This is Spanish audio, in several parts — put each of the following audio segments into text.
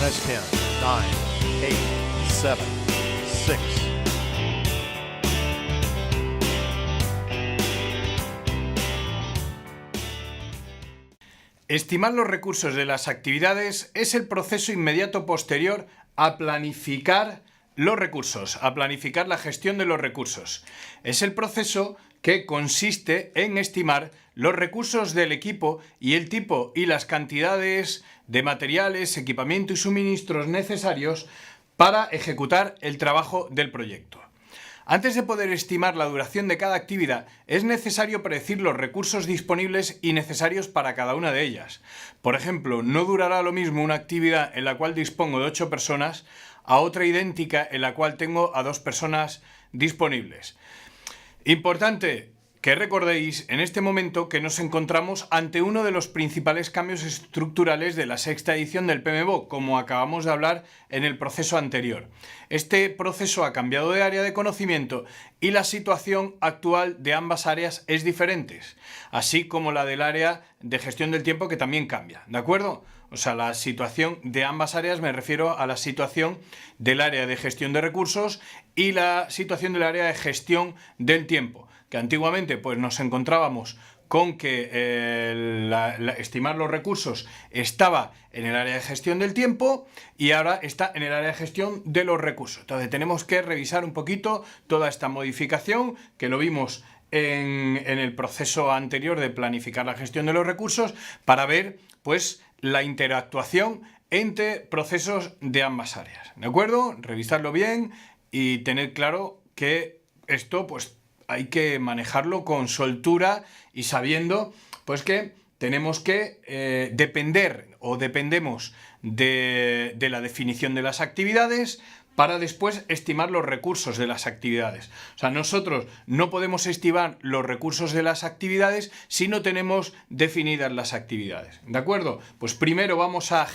Count as 10, 9, 8, 7, 6. Estimar los recursos de las actividades es el proceso inmediato posterior a planificar los recursos, a planificar la gestión de los recursos. Es el proceso que consiste en estimar los recursos del equipo y el tipo y las cantidades de materiales, equipamiento y suministros necesarios para ejecutar el trabajo del proyecto. Antes de poder estimar la duración de cada actividad, es necesario predecir los recursos disponibles y necesarios para cada una de ellas. Por ejemplo, no durará lo mismo una actividad en la cual dispongo de 8 personas a otra idéntica en la cual tengo a 2 personas disponibles. Importante que recordéis en este momento que nos encontramos ante uno de los principales cambios estructurales de la sexta edición del PMBOK, como acabamos de hablar en el proceso anterior. Este proceso ha cambiado de área de conocimiento y la situación actual de ambas áreas es diferente, así como la del área de gestión del tiempo, que también cambia, ¿de acuerdo? O sea, la situación de ambas áreas, me refiero a la situación del área de gestión de recursos y la situación del área de gestión del tiempo, que antiguamente pues nos encontrábamos con que estimar los recursos estaba en el área de gestión del tiempo y ahora está en el área de gestión de los recursos. Entonces tenemos que revisar un poquito toda esta modificación que lo vimos en el proceso anterior de planificar la gestión de los recursos para ver pues la interactuación entre procesos de ambas áreas, ¿de acuerdo? Revisarlo bien y tener claro que esto pues hay que manejarlo con soltura y sabiendo pues que tenemos que dependemos de la definición de las actividades para después estimar los recursos de las actividades. O sea, nosotros no podemos estimar los recursos de las actividades si no tenemos definidas las actividades, ¿de acuerdo? Pues primero vamos a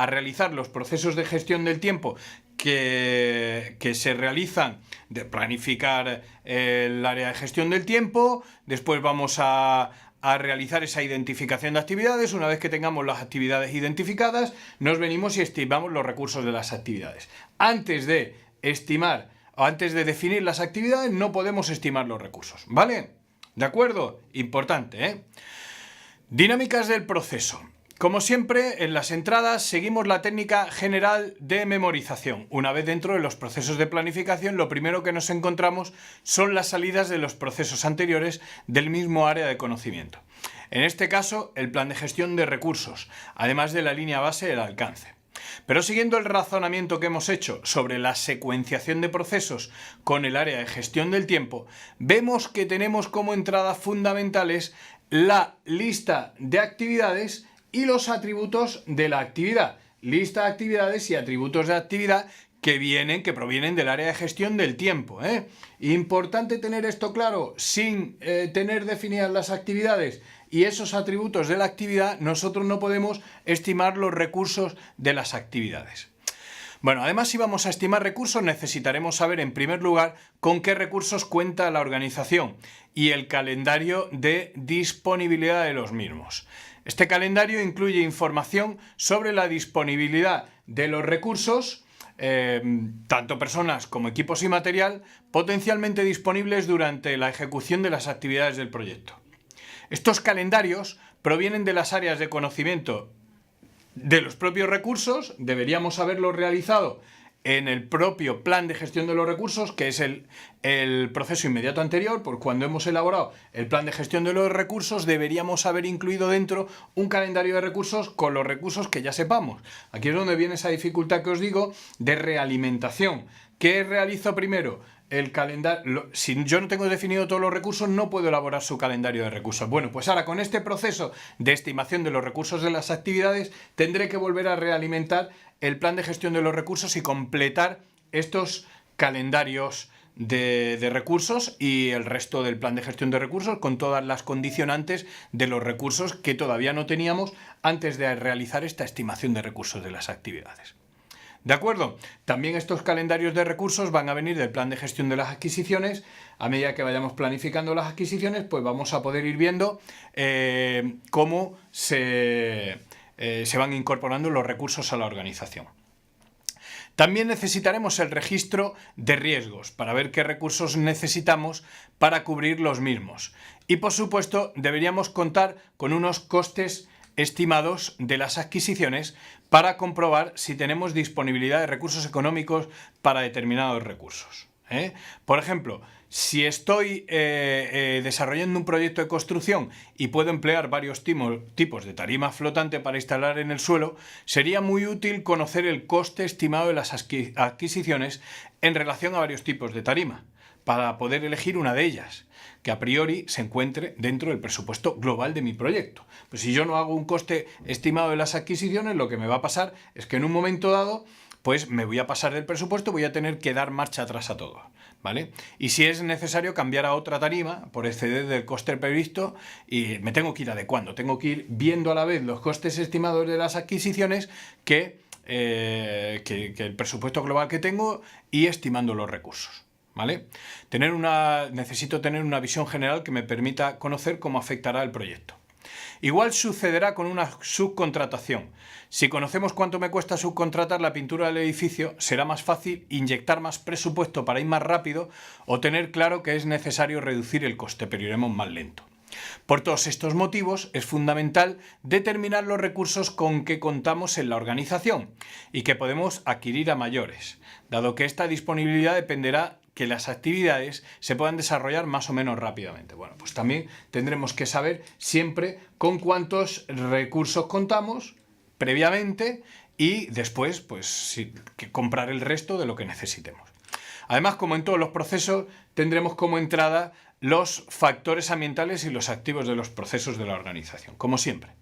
realizar los procesos de gestión del tiempo que se realizan de planificar el área de gestión del tiempo, después vamos a realizar esa identificación de actividades. Una vez que tengamos las actividades identificadas, nos venimos y estimamos los recursos de las actividades. Antes de definir las actividades, no podemos estimar los recursos, ¿vale? ¿De acuerdo? Importante, ¿eh? Dinámicas del proceso. Como siempre, en las entradas seguimos la técnica general de memorización. Una vez dentro de los procesos de planificación, lo primero que nos encontramos son las salidas de los procesos anteriores del mismo área de conocimiento. En este caso, el plan de gestión de recursos, además de la línea base del alcance. Pero siguiendo el razonamiento que hemos hecho sobre la secuenciación de procesos con el área de gestión del tiempo, vemos que tenemos como entradas fundamentales la lista de actividades y los atributos de la actividad. Lista de actividades y atributos de actividad que provienen del área de gestión del tiempo, ¿eh? Importante tener esto claro. Sin tener definidas las actividades y esos atributos de la actividad, nosotros no podemos estimar los recursos de las actividades. Bueno, además, si vamos a estimar recursos, necesitaremos saber en primer lugar con qué recursos cuenta la organización y el calendario de disponibilidad de los mismos. Este calendario incluye información sobre la disponibilidad de los recursos, tanto personas como equipos y material, potencialmente disponibles durante la ejecución de las actividades del proyecto. Estos calendarios provienen de las áreas de conocimiento de los propios recursos. Deberíamos haberlo realizado en el propio plan de gestión de los recursos, que es el proceso inmediato anterior. Por cuando hemos elaborado el plan de gestión de los recursos, deberíamos haber incluido dentro un calendario de recursos con los recursos que ya sepamos. Aquí es donde viene esa dificultad que os digo de realimentación. ¿Qué realizo primero? El calendario. Si yo no tengo definido todos los recursos, no puedo elaborar su calendario de recursos. Bueno, pues ahora con este proceso de estimación de los recursos de las actividades, tendré que volver a realimentar el plan de gestión de los recursos y completar estos calendarios de recursos y el resto del plan de gestión de recursos con todas las condicionantes de los recursos que todavía no teníamos antes de realizar esta estimación de recursos de las actividades. ¿De acuerdo? También estos calendarios de recursos van a venir del plan de gestión de las adquisiciones. A medida que vayamos planificando las adquisiciones, pues vamos a poder ir viendo cómo se se van incorporando los recursos a la organización. También necesitaremos el registro de riesgos para ver qué recursos necesitamos para cubrir los mismos. Y por supuesto deberíamos contar con unos costes estimados de las adquisiciones para comprobar si tenemos disponibilidad de recursos económicos para determinados recursos. Por ejemplo, si estoy desarrollando un proyecto de construcción y puedo emplear varios tipos de tarima flotante para instalar en el suelo, sería muy útil conocer el coste estimado de las adquisiciones en relación a varios tipos de tarima, para poder elegir una de ellas, que a priori se encuentre dentro del presupuesto global de mi proyecto. Pues si yo no hago un coste estimado de las adquisiciones, lo que me va a pasar es que en un momento dado pues me voy a pasar del presupuesto, voy a tener que dar marcha atrás a todo, ¿vale? Y si es necesario cambiar a otra tarima por exceder del coste previsto, y me tengo que ir adecuando, tengo que ir viendo a la vez los costes estimados de las adquisiciones que el presupuesto global que tengo y estimando los recursos, ¿vale? Necesito tener una visión general que me permita conocer cómo afectará el proyecto. Igual sucederá con una subcontratación. Si conocemos cuánto me cuesta subcontratar la pintura del edificio, será más fácil inyectar más presupuesto para ir más rápido o tener claro que es necesario reducir el coste, pero iremos más lento. Por todos estos motivos es fundamental determinar los recursos con que contamos en la organización y que podemos adquirir a mayores, dado que esta disponibilidad dependerá que las actividades se puedan desarrollar más o menos rápidamente. Bueno, pues también tendremos que saber siempre con cuántos recursos contamos previamente y después pues que comprar el resto de lo que necesitemos. Además, como en todos los procesos, tendremos como entrada los factores ambientales y los activos de los procesos de la organización, como siempre.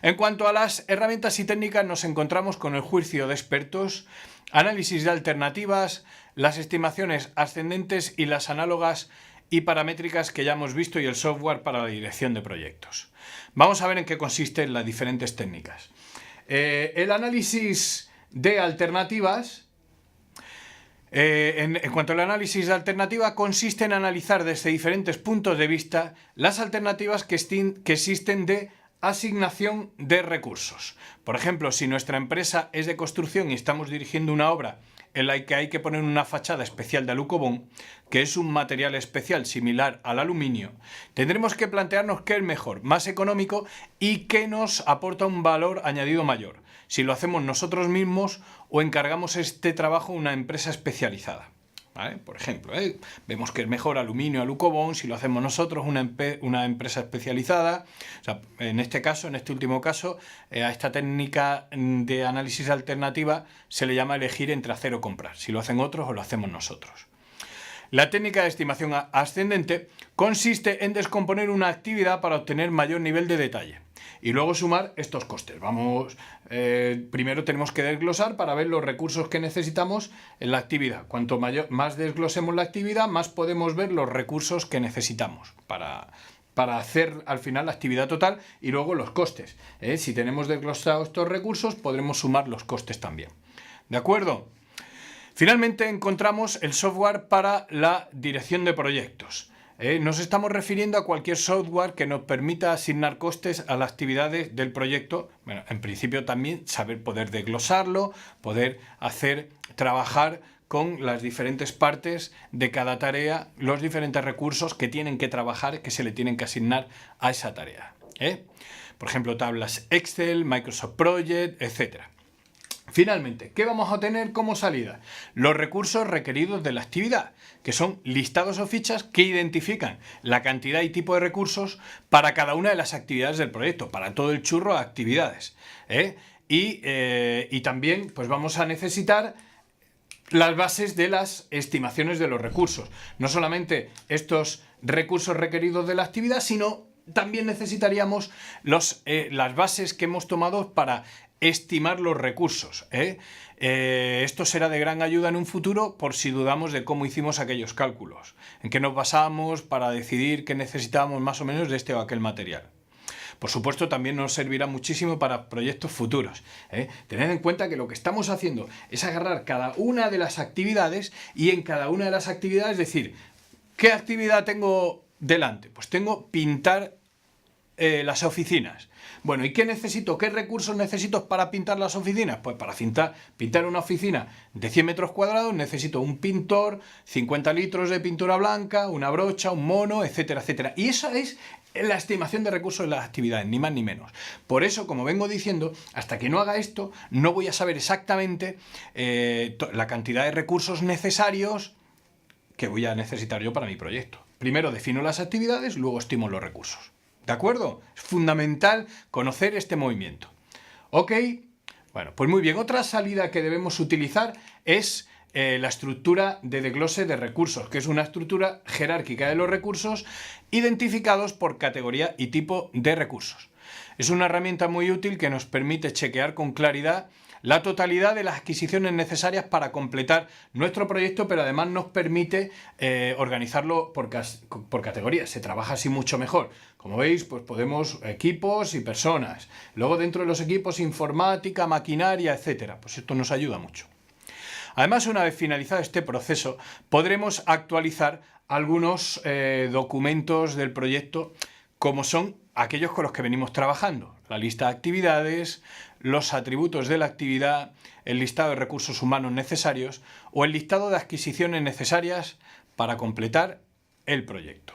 En cuanto a las herramientas y técnicas, nos encontramos con el juicio de expertos, análisis de alternativas, las estimaciones ascendentes y las análogas y paramétricas que ya hemos visto y el software para la dirección de proyectos. Vamos a ver en qué consisten las diferentes técnicas. El análisis de alternativas. En cuanto al análisis de alternativa, consiste en analizar desde diferentes puntos de vista las alternativas que existen de asignación de recursos. Por ejemplo, si nuestra empresa es de construcción y estamos dirigiendo una obra en la que hay que poner una fachada especial de alucobón, que es un material especial similar al aluminio, tendremos que plantearnos qué es mejor, más económico y qué nos aporta un valor añadido mayor, si lo hacemos nosotros mismos o encargamos este trabajo a una empresa especializada. ¿Vale? Por ejemplo, vemos que es mejor aluminio alucobón si lo hacemos nosotros, una empresa especializada. O sea, en este último caso, a esta técnica de análisis alternativa se le llama elegir entre hacer o comprar, si lo hacen otros o lo hacemos nosotros. La técnica de estimación ascendente consiste en descomponer una actividad para obtener mayor nivel de detalle y luego sumar estos costes. Primero tenemos que desglosar para ver los recursos que necesitamos en la actividad. Cuanto más desglosemos la actividad, más podemos ver los recursos que necesitamos para hacer al final la actividad total y luego los costes. Si tenemos desglosados estos recursos, podremos sumar los costes también. ¿De acuerdo? Finalmente encontramos el software para la dirección de proyectos. Nos estamos refiriendo a cualquier software que nos permita asignar costes a las actividades del proyecto. Bueno, en principio también poder desglosarlo, poder trabajar con las diferentes partes de cada tarea, los diferentes recursos que tienen que trabajar, que se le tienen que asignar a esa tarea. Por ejemplo, tablas Excel, Microsoft Project, etc. Finalmente, ¿qué vamos a tener como salida? Los recursos requeridos de la actividad, que son listados o fichas que identifican la cantidad y tipo de recursos para cada una de las actividades del proyecto, para todo el churro de actividades. Y también pues vamos a necesitar las bases de las estimaciones de los recursos. No solamente estos recursos requeridos de la actividad, sino también necesitaríamos las bases que hemos tomado para estimar los recursos. Esto será de gran ayuda en un futuro por si dudamos de cómo hicimos aquellos cálculos, en qué nos basamos para decidir qué necesitábamos más o menos de este o aquel material. Por supuesto, también nos servirá muchísimo para proyectos futuros. Tened en cuenta que lo que estamos haciendo es agarrar cada una de las actividades y en cada una de las actividades decir, ¿qué actividad tengo delante? Pues tengo pintar las oficinas. Bueno, ¿y qué necesito? ¿Qué recursos necesito para pintar las oficinas? Pues para pintar una oficina de 100 metros cuadrados necesito un pintor, 50 litros de pintura blanca, una brocha, un mono, etcétera, etcétera. Y esa es la estimación de recursos de las actividades, ni más ni menos. Por eso, como vengo diciendo, hasta que no haga esto, no voy a saber exactamente la cantidad de recursos necesarios que voy a necesitar yo para mi proyecto. Primero defino las actividades, luego estimo los recursos. ¿De acuerdo? Es fundamental conocer este movimiento. ¿Ok? Bueno, pues muy bien. Otra salida que debemos utilizar es la estructura de desglose de recursos, que es una estructura jerárquica de los recursos identificados por categoría y tipo de recursos. Es una herramienta muy útil que nos permite chequear con claridad la totalidad de las adquisiciones necesarias para completar nuestro proyecto, pero además nos permite organizarlo por categorías. Se trabaja así mucho mejor. Como veis, pues podemos equipos y personas. Luego dentro de los equipos, informática, maquinaria, etcétera. Pues esto nos ayuda mucho. Además, una vez finalizado este proceso, podremos actualizar algunos documentos del proyecto, como son aquellos con los que venimos trabajando. La lista de actividades, los atributos de la actividad, el listado de recursos humanos necesarios o el listado de adquisiciones necesarias para completar el proyecto.